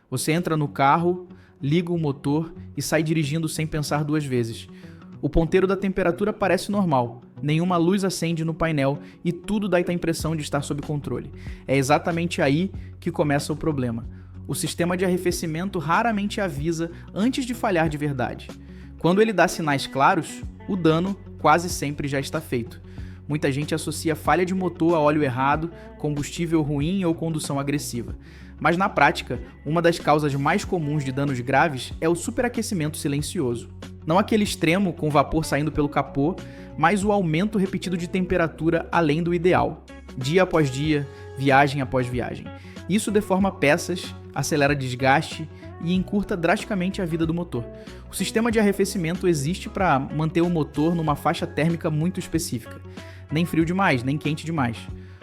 Você entra no carro, liga o motor e sai dirigindo sem pensar duas vezes. O ponteiro da temperatura parece normal, nenhuma luz acende no painel e tudo dá a impressão de estar sob controle. É exatamente aí que começa o problema. O sistema de arrefecimento raramente avisa antes de falhar de verdade. Quando ele dá sinais claros, o dano quase sempre já está feito. Muita gente associa falha de motor a óleo errado, combustível ruim ou condução agressiva. Mas na prática, uma das causas mais comuns de danos graves é o superaquecimento silencioso. Não aquele extremo com vapor saindo pelo capô, mas o aumento repetido de temperatura além do ideal. Dia após dia, viagem após viagem. Isso deforma peças, acelera desgaste e encurta drasticamente a vida do motor. O sistema de arrefecimento existe para manter o motor numa faixa térmica muito específica. Nem frio demais, nem quente demais.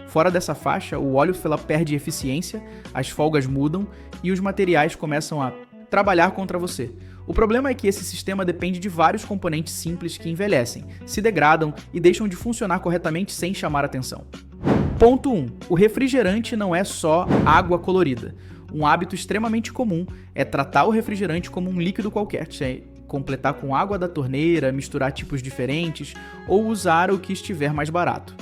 Fora dessa faixa, o óleo perde eficiência, as folgas mudam e os materiais começam a trabalhar contra você. O problema é que esse sistema depende de vários componentes simples que envelhecem, se degradam e deixam de funcionar corretamente sem chamar atenção. Ponto 1. O refrigerante não é só água colorida. Um hábito extremamente comum é tratar o refrigerante como um líquido qualquer, completar com água da torneira, misturar tipos diferentes ou usar o que estiver mais barato.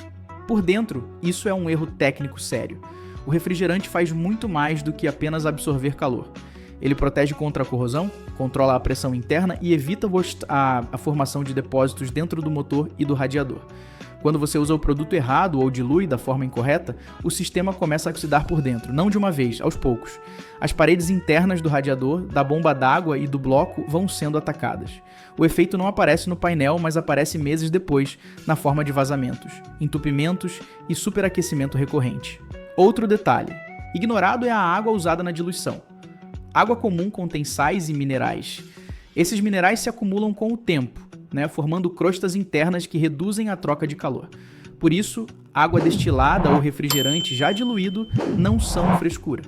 Por dentro, isso é um erro técnico sério. O refrigerante faz muito mais do que apenas absorver calor. Ele protege contra a corrosão, controla a pressão interna e evita a formação de depósitos dentro do motor e do radiador. Quando você usa o produto errado ou dilui da forma incorreta, o sistema começa a oxidar por dentro, não de uma vez, aos poucos. As paredes internas do radiador, da bomba d'água e do bloco vão sendo atacadas. O efeito não aparece no painel, mas aparece meses depois, na forma de vazamentos, entupimentos e superaquecimento recorrente. Outro detalhe: ignorado é a água usada na diluição. Água comum contém sais e minerais. Esses minerais se acumulam com o tempo, formando crostas internas que reduzem a troca de calor. Por isso, água destilada ou refrigerante já diluído não são frescura.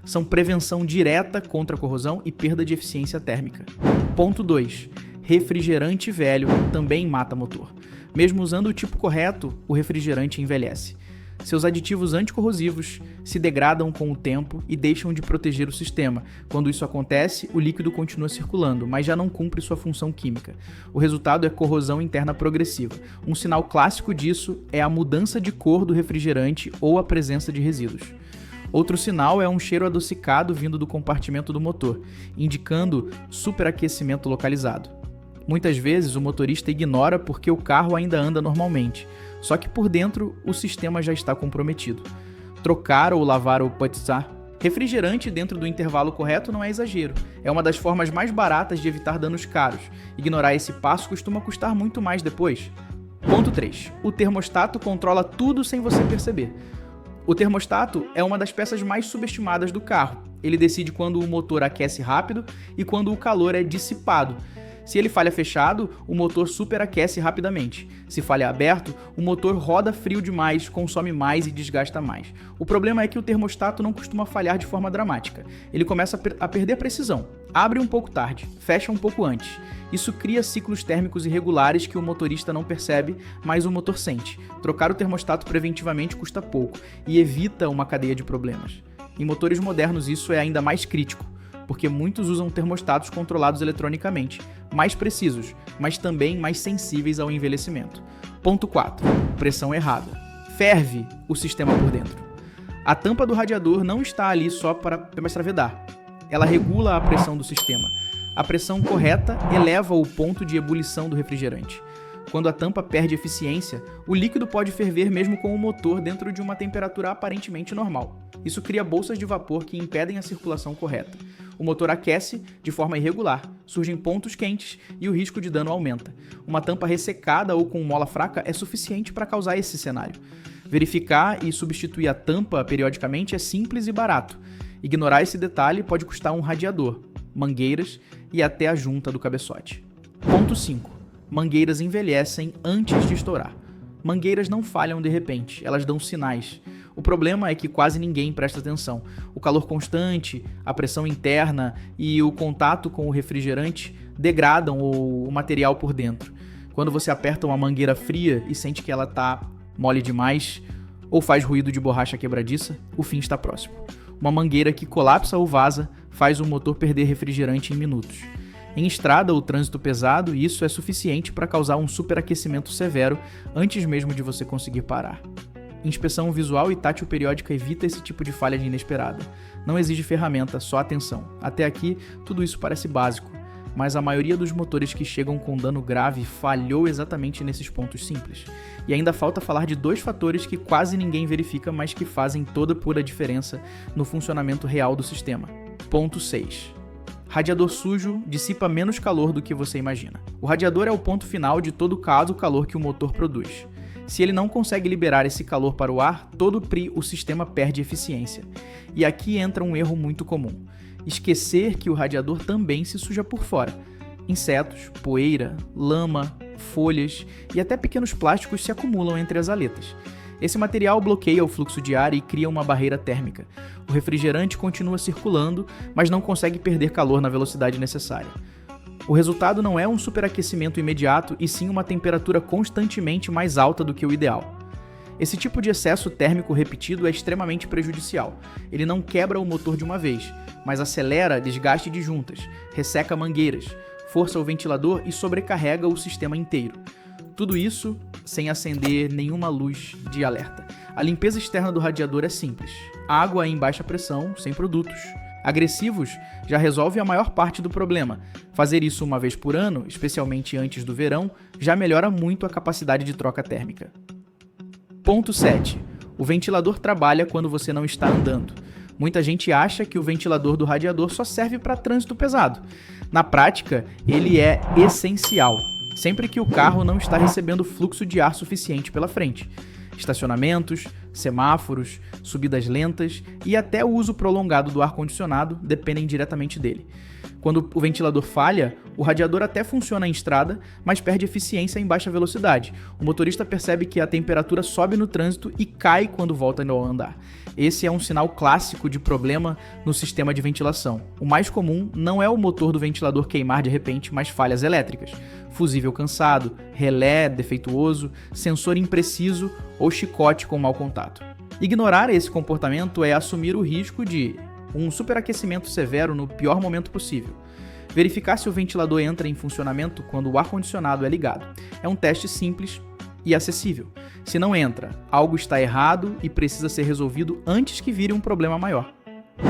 São prevenção direta contra a corrosão e perda de eficiência térmica. Ponto 2. Refrigerante velho também mata motor. Mesmo usando o tipo correto, o refrigerante envelhece. Seus aditivos anticorrosivos se degradam com o tempo e deixam de proteger o sistema. Quando isso acontece, o líquido continua circulando, mas já não cumpre sua função química. O resultado é corrosão interna progressiva. Um sinal clássico disso é a mudança de cor do refrigerante ou a presença de resíduos. Outro sinal é um cheiro adocicado vindo do compartimento do motor, indicando superaquecimento localizado. Muitas vezes o motorista ignora porque o carro ainda anda normalmente, só que por dentro o sistema já está comprometido. Trocar ou lavar o putzar. Refrigerante dentro do intervalo correto não é exagero, é uma das formas mais baratas de evitar danos caros. Ignorar esse passo costuma custar muito mais depois. Ponto 3. O termostato controla tudo sem você perceber. O termostato é uma das peças mais subestimadas do carro. Ele decide quando o motor aquece rápido e quando o calor é dissipado. Se ele falha fechado, o motor superaquece rapidamente. Se falha aberto, o motor roda frio demais, consome mais e desgasta mais. O problema é que o termostato não costuma falhar de forma dramática. Ele começa a perder precisão, abre um pouco tarde, fecha um pouco antes. Isso cria ciclos térmicos irregulares que o motorista não percebe, mas o motor sente. Trocar o termostato preventivamente custa pouco e evita uma cadeia de problemas. Em motores modernos isso é ainda mais crítico, porque muitos usam termostatos controlados eletronicamente, mais precisos, mas também mais sensíveis ao envelhecimento. Ponto 4. Pressão errada. Ferve o sistema por dentro. A tampa do radiador não está ali só para vedar. Ela regula a pressão do sistema. A pressão correta eleva o ponto de ebulição do refrigerante. Quando a tampa perde eficiência, o líquido pode ferver mesmo com o motor dentro de uma temperatura aparentemente normal. Isso cria bolsas de vapor que impedem a circulação correta. O motor aquece de forma irregular, surgem pontos quentes e o risco de dano aumenta. Uma tampa ressecada ou com mola fraca é suficiente para causar esse cenário. Verificar e substituir a tampa periodicamente é simples e barato. Ignorar esse detalhe pode custar um radiador, mangueiras e até a junta do cabeçote. Ponto 5. Mangueiras envelhecem antes de estourar. Mangueiras não falham de repente, elas dão sinais. O problema é que quase ninguém presta atenção. O calor constante, a pressão interna e o contato com o refrigerante degradam o material por dentro. Quando você aperta uma mangueira fria e sente que ela está mole demais ou faz ruído de borracha quebradiça, o fim está próximo. Uma mangueira que colapsa ou vaza faz o motor perder refrigerante em minutos. Em estrada ou trânsito pesado, isso é suficiente para causar um superaquecimento severo antes mesmo de você conseguir parar. Inspeção visual e tátil periódica evita esse tipo de falha inesperada. Não exige ferramenta, só atenção. Até aqui, tudo isso parece básico, mas a maioria dos motores que chegam com dano grave falhou exatamente nesses pontos simples. E ainda falta falar de 2 fatores que quase ninguém verifica, mas que fazem toda pura diferença no funcionamento real do sistema. Ponto 6. Radiador sujo dissipa menos calor do que você imagina. O radiador é o ponto final de todo o calor que o motor produz. Se ele não consegue liberar esse calor para o ar, todo o sistema perde eficiência. E aqui entra um erro muito comum: esquecer que o radiador também se suja por fora. Insetos, poeira, lama, folhas e até pequenos plásticos se acumulam entre as aletas. Esse material bloqueia o fluxo de ar e cria uma barreira térmica. O refrigerante continua circulando, mas não consegue perder calor na velocidade necessária. O resultado não é um superaquecimento imediato, e sim uma temperatura constantemente mais alta do que o ideal. Esse tipo de excesso térmico repetido é extremamente prejudicial. Ele não quebra o motor de uma vez, mas acelera desgaste de juntas, resseca mangueiras, força o ventilador e sobrecarrega o sistema inteiro. Tudo isso sem acender nenhuma luz de alerta. A limpeza externa do radiador é simples. Água em baixa pressão, sem produtos. Agressivos já resolve a maior parte do problema. Fazer isso uma vez por ano, especialmente antes do verão, já melhora muito a capacidade de troca térmica. Ponto 7. O ventilador trabalha quando você não está andando. Muita gente acha que o ventilador do radiador só serve para trânsito pesado. Na prática, ele é essencial, sempre que o carro não está recebendo fluxo de ar suficiente pela frente. Estacionamentos, semáforos, subidas lentas e até o uso prolongado do ar-condicionado dependem diretamente dele. Quando o ventilador falha, o radiador até funciona em estrada, mas perde eficiência em baixa velocidade. O motorista percebe que a temperatura sobe no trânsito e cai quando volta a andar. Esse é um sinal clássico de problema no sistema de ventilação. O mais comum não é o motor do ventilador queimar de repente, mas falhas elétricas. Fusível cansado, relé defeituoso, sensor impreciso ou chicote com mau contato. Ignorar esse comportamento é assumir o risco de um superaquecimento severo no pior momento possível. Verificar se o ventilador entra em funcionamento quando o ar-condicionado é ligado. É um teste simples e acessível. Se não entra, algo está errado e precisa ser resolvido antes que vire um problema maior.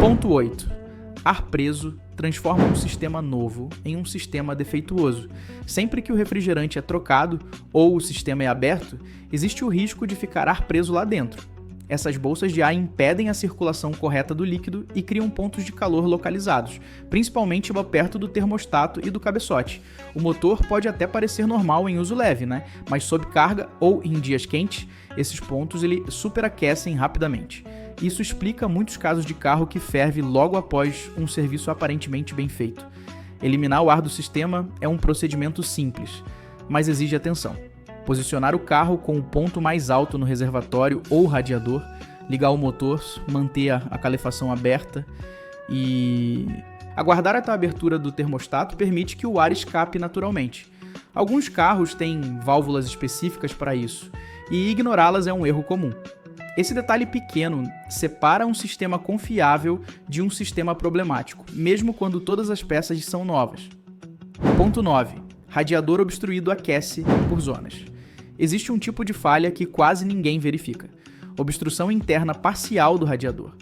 Ponto 8. Ar preso transforma um sistema novo em um sistema defeituoso. Sempre que o refrigerante é trocado ou o sistema é aberto, existe o risco de ficar ar preso lá dentro. Essas bolsas de ar impedem a circulação correta do líquido e criam pontos de calor localizados, principalmente perto do termostato e do cabeçote. O motor pode até parecer normal em uso leve, mas sob carga ou em dias quentes, esses pontos superaquecem rapidamente. Isso explica muitos casos de carro que ferve logo após um serviço aparentemente bem feito. Eliminar o ar do sistema é um procedimento simples, mas exige atenção. Posicionar o carro com o ponto mais alto no reservatório ou radiador, ligar o motor, manter a calefação aberta e aguardar até a abertura do termostato permite que o ar escape naturalmente. Alguns carros têm válvulas específicas para isso e ignorá-las é um erro comum. Esse detalhe pequeno separa um sistema confiável de um sistema problemático, mesmo quando todas as peças são novas. Ponto 9. Radiador obstruído aquece por zonas. Existe um tipo de falha que quase ninguém verifica: obstrução interna parcial do radiador.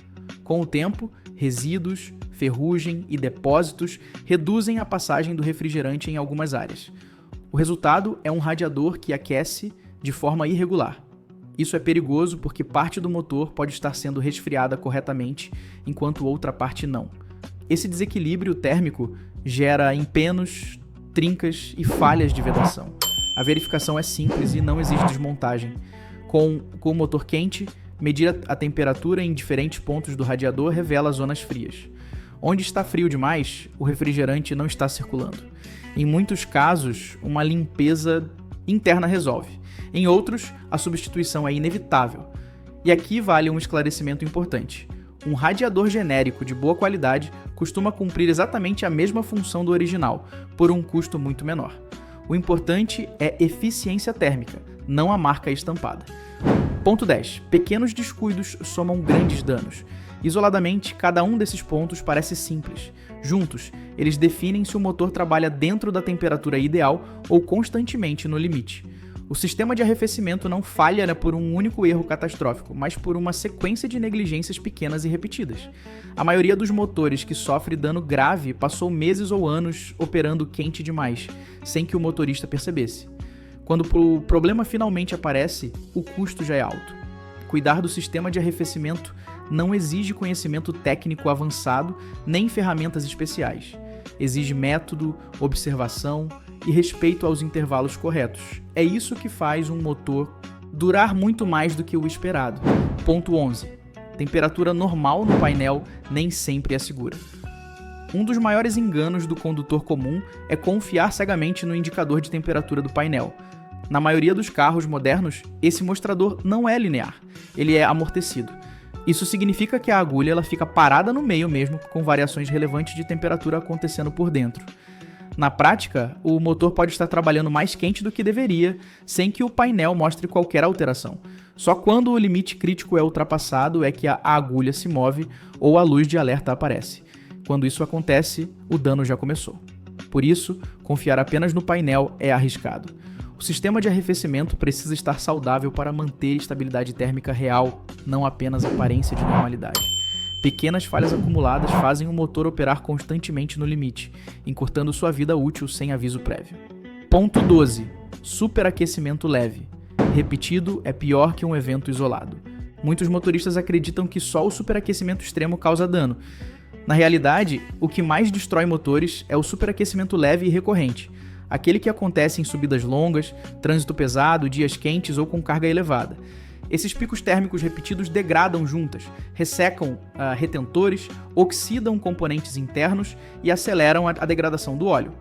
Com o tempo, resíduos, ferrugem e depósitos reduzem a passagem do refrigerante em algumas áreas. O resultado é um radiador que aquece de forma irregular. Isso é perigoso porque parte do motor pode estar sendo resfriada corretamente, enquanto outra parte não. Esse desequilíbrio térmico gera empenos, trincas e falhas de vedação. A verificação é simples e não exige desmontagem. Com o motor quente, medir a temperatura em diferentes pontos do radiador revela zonas frias. Onde está frio demais, o refrigerante não está circulando. Em muitos casos, uma limpeza interna resolve. Em outros, a substituição é inevitável. E aqui vale um esclarecimento importante. Um radiador genérico de boa qualidade costuma cumprir exatamente a mesma função do original, por um custo muito menor. O importante é eficiência térmica, não a marca estampada. Ponto 10. Pequenos descuidos somam grandes danos. Isoladamente, cada um desses pontos parece simples. Juntos, eles definem se o motor trabalha dentro da temperatura ideal ou constantemente no limite. O sistema de arrefecimento não falha por um único erro catastrófico, mas por uma sequência de negligências pequenas e repetidas. A maioria dos motores que sofre dano grave passou meses ou anos operando quente demais, sem que o motorista percebesse. Quando o problema finalmente aparece, o custo já é alto. Cuidar do sistema de arrefecimento não exige conhecimento técnico avançado nem ferramentas especiais. Exige método, observação e respeito aos intervalos corretos. É isso que faz um motor durar muito mais do que o esperado. Ponto 11. Temperatura normal no painel nem sempre é segura. Um dos maiores enganos do condutor comum é confiar cegamente no indicador de temperatura do painel. Na maioria dos carros modernos, esse mostrador não é linear, ele é amortecido. Isso significa que a agulha ela fica parada no meio mesmo, com variações relevantes de temperatura acontecendo por dentro. Na prática, o motor pode estar trabalhando mais quente do que deveria, sem que o painel mostre qualquer alteração. Só quando o limite crítico é ultrapassado é que a agulha se move ou a luz de alerta aparece. Quando isso acontece, o dano já começou. Por isso, confiar apenas no painel é arriscado. O sistema de arrefecimento precisa estar saudável para manter estabilidade térmica real, não apenas aparência de normalidade. Pequenas falhas acumuladas fazem o motor operar constantemente no limite, encurtando sua vida útil sem aviso prévio. Ponto 12. Superaquecimento leve. Repetido é pior que um evento isolado. Muitos motoristas acreditam que só o superaquecimento extremo causa dano. Na realidade, o que mais destrói motores é o superaquecimento leve e recorrente, aquele que acontece em subidas longas, trânsito pesado, dias quentes ou com carga elevada. Esses picos térmicos repetidos degradam juntas, ressecam retentores, oxidam componentes internos e aceleram a degradação do óleo.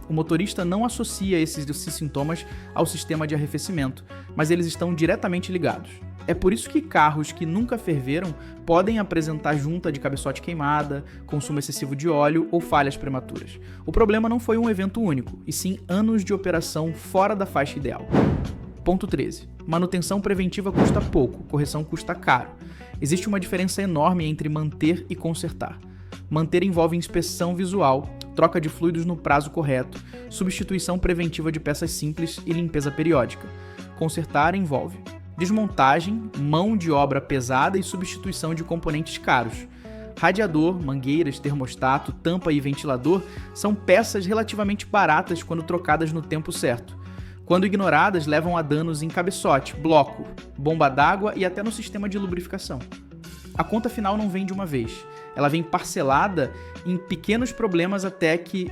O motorista não associa esses sintomas ao sistema de arrefecimento, mas eles estão diretamente ligados. É por isso que carros que nunca ferveram podem apresentar junta de cabeçote queimada, consumo excessivo de óleo ou falhas prematuras. O problema não foi um evento único, e sim anos de operação fora da faixa ideal. Ponto 13. Manutenção preventiva custa pouco, correção custa caro. Existe uma diferença enorme entre manter e consertar. Manter envolve inspeção visual, troca de fluidos no prazo correto, substituição preventiva de peças simples e limpeza periódica. Consertar envolve desmontagem, mão de obra pesada e substituição de componentes caros. Radiador, mangueiras, termostato, tampa e ventilador são peças relativamente baratas quando trocadas no tempo certo. Quando ignoradas, levam a danos em cabeçote, bloco, bomba d'água e até no sistema de lubrificação. A conta final não vem de uma vez. Ela vem parcelada em pequenos problemas até que,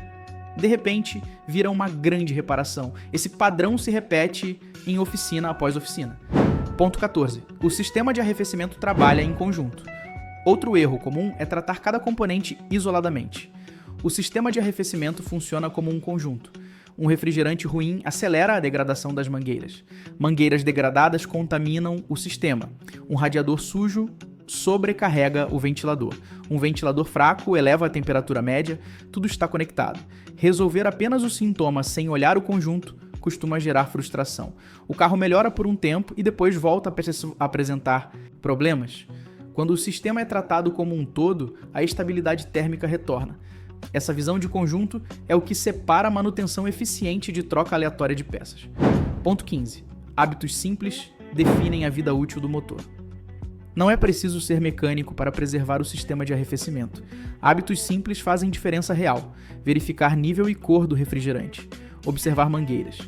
de repente, vira uma grande reparação. Esse padrão se repete em oficina após oficina. Ponto 14. O sistema de arrefecimento trabalha em conjunto. Outro erro comum é tratar cada componente isoladamente. O sistema de arrefecimento funciona como um conjunto. Um refrigerante ruim acelera a degradação das mangueiras. Mangueiras degradadas contaminam o sistema. Um radiador sujo sobrecarrega o ventilador. Um ventilador fraco eleva a temperatura média. Tudo está conectado. Resolver apenas o sintoma sem olhar o conjunto costuma gerar frustração. O carro melhora por um tempo e depois volta a apresentar problemas. Quando o sistema é tratado como um todo, a estabilidade térmica retorna. Essa visão de conjunto é o que separa a manutenção eficiente de troca aleatória de peças. Ponto 15. Hábitos simples definem a vida útil do motor. Não é preciso ser mecânico para preservar o sistema de arrefecimento. Hábitos simples fazem diferença real. Verificar nível e cor do refrigerante. Observar mangueiras.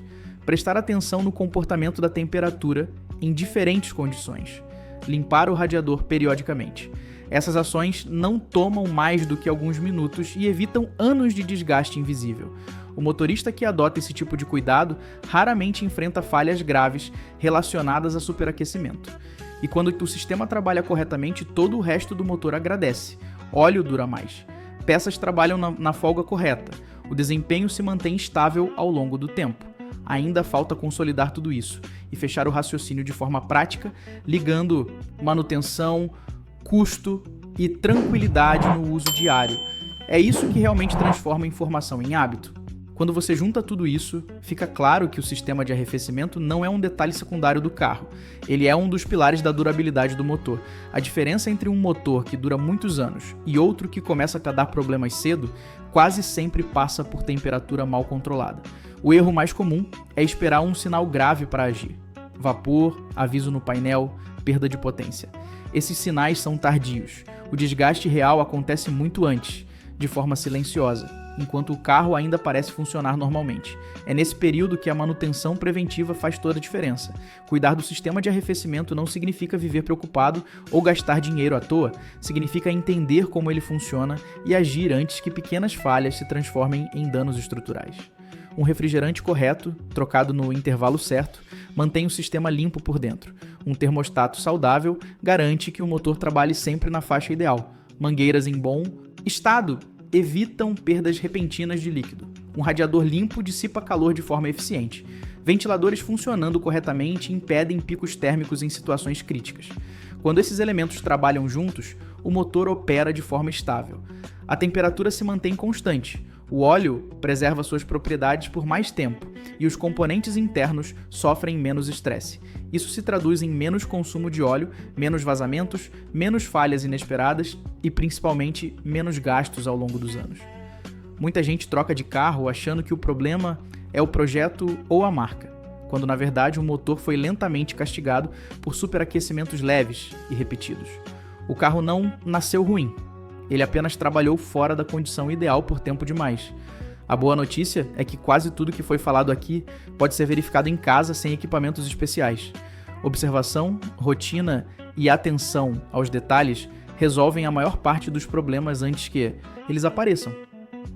Prestar atenção no comportamento da temperatura em diferentes condições. Limpar o radiador periodicamente. Essas ações não tomam mais do que alguns minutos e evitam anos de desgaste invisível. O motorista que adota esse tipo de cuidado raramente enfrenta falhas graves relacionadas a superaquecimento. E quando o sistema trabalha corretamente, todo o resto do motor agradece. Óleo dura mais. Peças trabalham na folga correta. O desempenho se mantém estável ao longo do tempo. Ainda falta consolidar tudo isso e fechar o raciocínio de forma prática, ligando manutenção, custo e tranquilidade no uso diário. É isso que realmente transforma informação em hábito. Quando você junta tudo isso, fica claro que o sistema de arrefecimento não é um detalhe secundário do carro. Ele é um dos pilares da durabilidade do motor. A diferença entre um motor que dura muitos anos e outro que começa a dar problemas cedo quase sempre passa por temperatura mal controlada. O erro mais comum é esperar um sinal grave para agir. Vapor, aviso no painel, perda de potência. Esses sinais são tardios. O desgaste real acontece muito antes, de forma silenciosa, enquanto o carro ainda parece funcionar normalmente. É nesse período que a manutenção preventiva faz toda a diferença. Cuidar do sistema de arrefecimento não significa viver preocupado ou gastar dinheiro à toa, significa entender como ele funciona e agir antes que pequenas falhas se transformem em danos estruturais. Um refrigerante correto, trocado no intervalo certo, mantém o sistema limpo por dentro. Um termostato saudável garante que o motor trabalhe sempre na faixa ideal. Mangueiras em bom estado evitam perdas repentinas de líquido. Um radiador limpo dissipa calor de forma eficiente. Ventiladores funcionando corretamente impedem picos térmicos em situações críticas. Quando esses elementos trabalham juntos, o motor opera de forma estável. A temperatura se mantém constante. O óleo preserva suas propriedades por mais tempo e os componentes internos sofrem menos estresse. Isso se traduz em menos consumo de óleo, menos vazamentos, menos falhas inesperadas e, principalmente, menos gastos ao longo dos anos. Muita gente troca de carro achando que o problema é o projeto ou a marca, quando na verdade o motor foi lentamente castigado por superaquecimentos leves e repetidos. O carro não nasceu ruim. Ele apenas trabalhou fora da condição ideal por tempo demais. A boa notícia é que quase tudo que foi falado aqui pode ser verificado em casa sem equipamentos especiais. Observação, rotina e atenção aos detalhes resolvem a maior parte dos problemas antes que eles apareçam.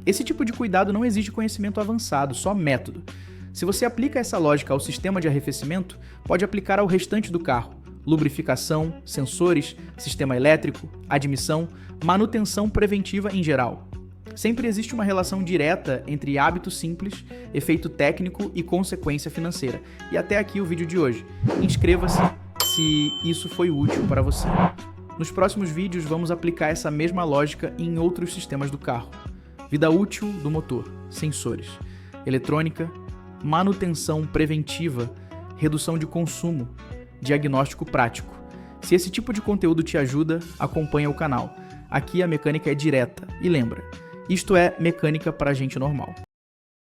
Esse tipo de cuidado não exige conhecimento avançado, só método. Se você aplica essa lógica ao sistema de arrefecimento, pode aplicar ao restante do carro. Lubrificação, sensores, sistema elétrico, admissão, manutenção preventiva em geral. Sempre existe uma relação direta entre hábito simples, efeito técnico e consequência financeira. E até aqui o vídeo de hoje. Inscreva-se se isso foi útil para você. Nos próximos vídeos vamos aplicar essa mesma lógica em outros sistemas do carro. Vida útil do motor, sensores, eletrônica, manutenção preventiva, redução de consumo, diagnóstico prático. Se esse tipo de conteúdo te ajuda, acompanha o canal. Aqui a mecânica é direta. E lembra, isto é mecânica para gente normal.